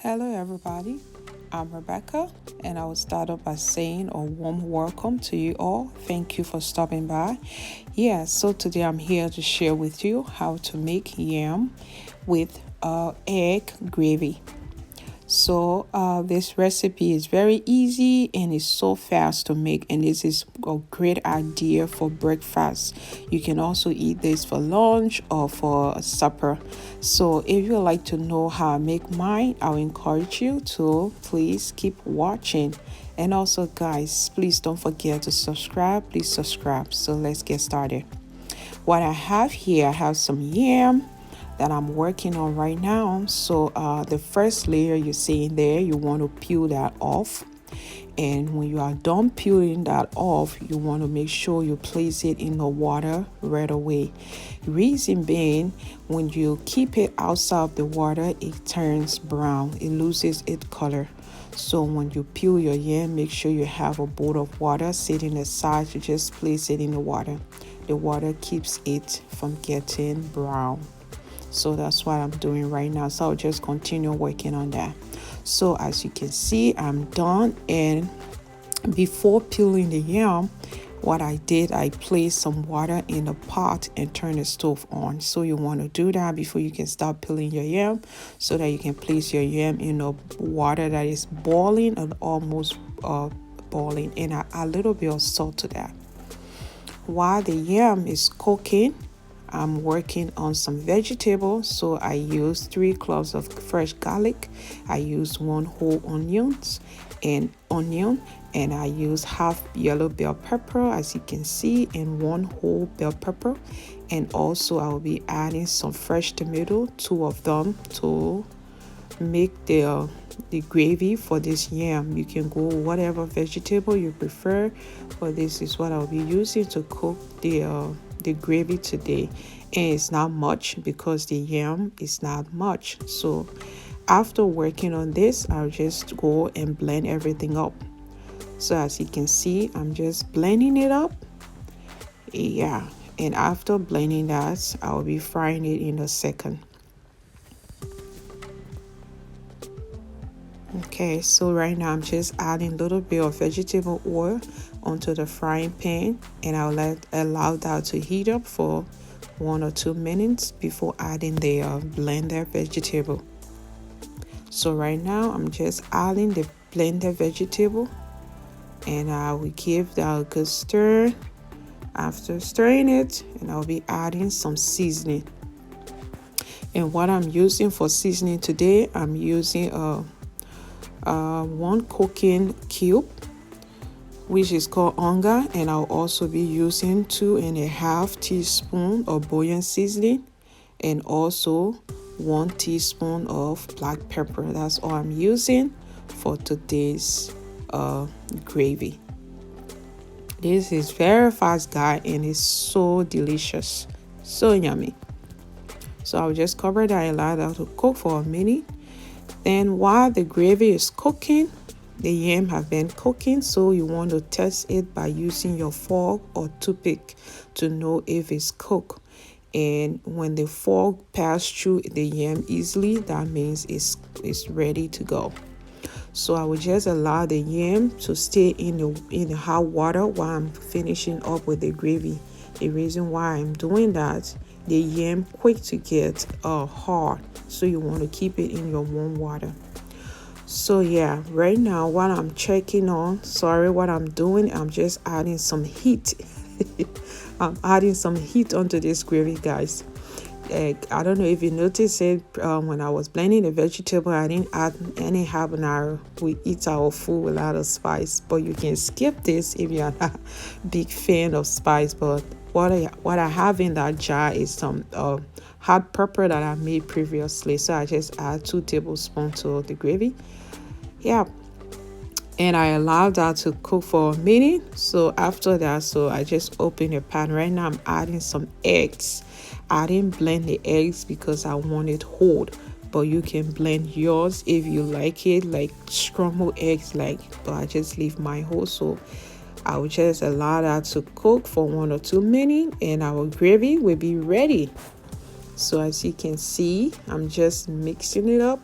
Hello, everybody. I'm Rebecca, and I will start off by saying a warm welcome to you all. Thank you for stopping by. So today I'm here to share with you how to make yam with egg gravy. This recipe is very easy and it's so fast to make, and this is a great idea for breakfast. You can also eat this for lunch or for supper. So, if you would like to know how I make mine, I'll encourage you to please keep watching. And also, guys, please don't forget to subscribe. Please subscribe. So, let's get started. What I have here, I have some yam that I'm working on right now. So the first layer you see in there, you want to peel that off. And when you are done peeling that off, you want to make sure you place it in the water right away. Reason being, when you keep it outside of the water, it turns brown. It loses its color. So when you peel your yam, make sure you have a bowl of water sitting aside. You just place it in the water. The water keeps it from getting brown. So that's what I'm doing right now. So I'll just continue working on that. So as you can see, I'm done. And before peeling the yam, what I did, I placed some water in a pot and turn the stove on. So you want to do that before you can start peeling your yam, so that you can place your yam in a water that is boiling and almost boiling, and add a little bit of salt to that. While the yam is cooking, I'm working on some vegetables. So I use 3 cloves of fresh garlic. I use 1 whole onion, and I use half yellow bell pepper, as you can see, and 1 whole bell pepper. And also I will be adding some fresh tomato, 2 of them, to make the gravy for this yam. You can go whatever vegetable you prefer, but this is what I'll be using to cook the gravy today. And it's not much because the yam is not much. So after working on this, I'll just go and blend everything up. So as you can see, I'm just blending it up. And after blending that, I'll be frying it in a second. Okay, so right now I'm just adding a little bit of vegetable oil onto the frying pan, and I'll allow that to heat up for 1 or 2 minutes before adding the blended vegetable. So right now I'm just adding the blended vegetable, and I will give that a good stir. After stirring it, and I'll be adding some seasoning. And what I'm using for seasoning today, I'm using 1 cooking cube, which is called onga, and I'll also be using 2.5 teaspoon of bouillon seasoning, and also 1 teaspoon of black pepper. That's all I'm using for today's gravy. This is very fast, guys, and it's so delicious, so yummy. So I'll just cover that and allow that to cook for a minute. Then while the gravy is cooking, the yam have been cooking, so you want to test it by using your fork or toothpick to know if it's cooked. And when the fork passes through the yam easily, that means it's ready to go. So I will just allow the yam to stay in the hot water while I'm finishing up with the gravy. The reason why I'm doing that, the yam quick to get hard, so you want to keep it in your warm water. So right now what I'm checking on, what I'm doing, I'm just adding some heat. I'm adding some heat onto this gravy, guys. I don't know if you noticed it, when I was blending the vegetable, I didn't add any habanero. We eat our food with a lot of spice, but you can skip this if you're not a big fan of spice. But what I have in that jar is some hot pepper that I made previously. So I just add 2 tablespoons to the gravy. And I allowed that to cook for a minute. So after that, I just open the pan. Right now I'm adding some eggs. I didn't blend the eggs because I want it whole, but you can blend yours if you like it, like scrambled eggs, but I just leave my whole. So I will just allow that to cook for 1 or 2 minutes, and our gravy will be ready. So as you can see, I'm just mixing it up.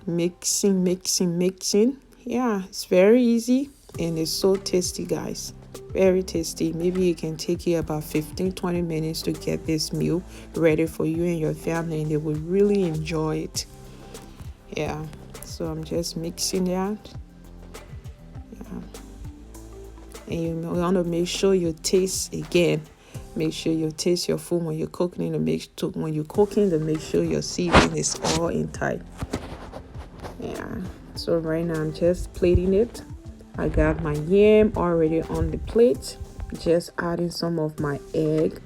mixing. Yeah, it's very easy and it's so tasty, guys. Very tasty. Maybe it can take you about 15-20 minutes to get this meal ready for you and your family, and they will really enjoy it. Yeah, so I'm just mixing that. Yeah. And you want to make sure you taste again. Make sure you taste your food when you're cooking. When you're cooking, to make sure your seasoning is all in tight. Yeah, so right now I'm just plating it. I got my yam already on the plate, just adding some of my egg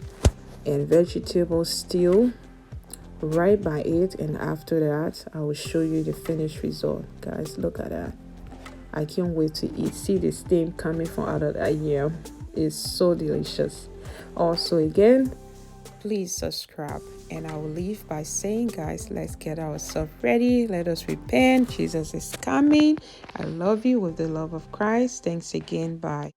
and vegetable stew right by it, and after that I will show you the finished result. Guys, look at that. I can't wait to eat. See the steam coming from out of that yam. It's so delicious. Also, again, please subscribe. And I will leave by saying, guys, let's get ourselves ready. Let us repent. Jesus is coming. I love you with the love of Christ. Thanks again. Bye.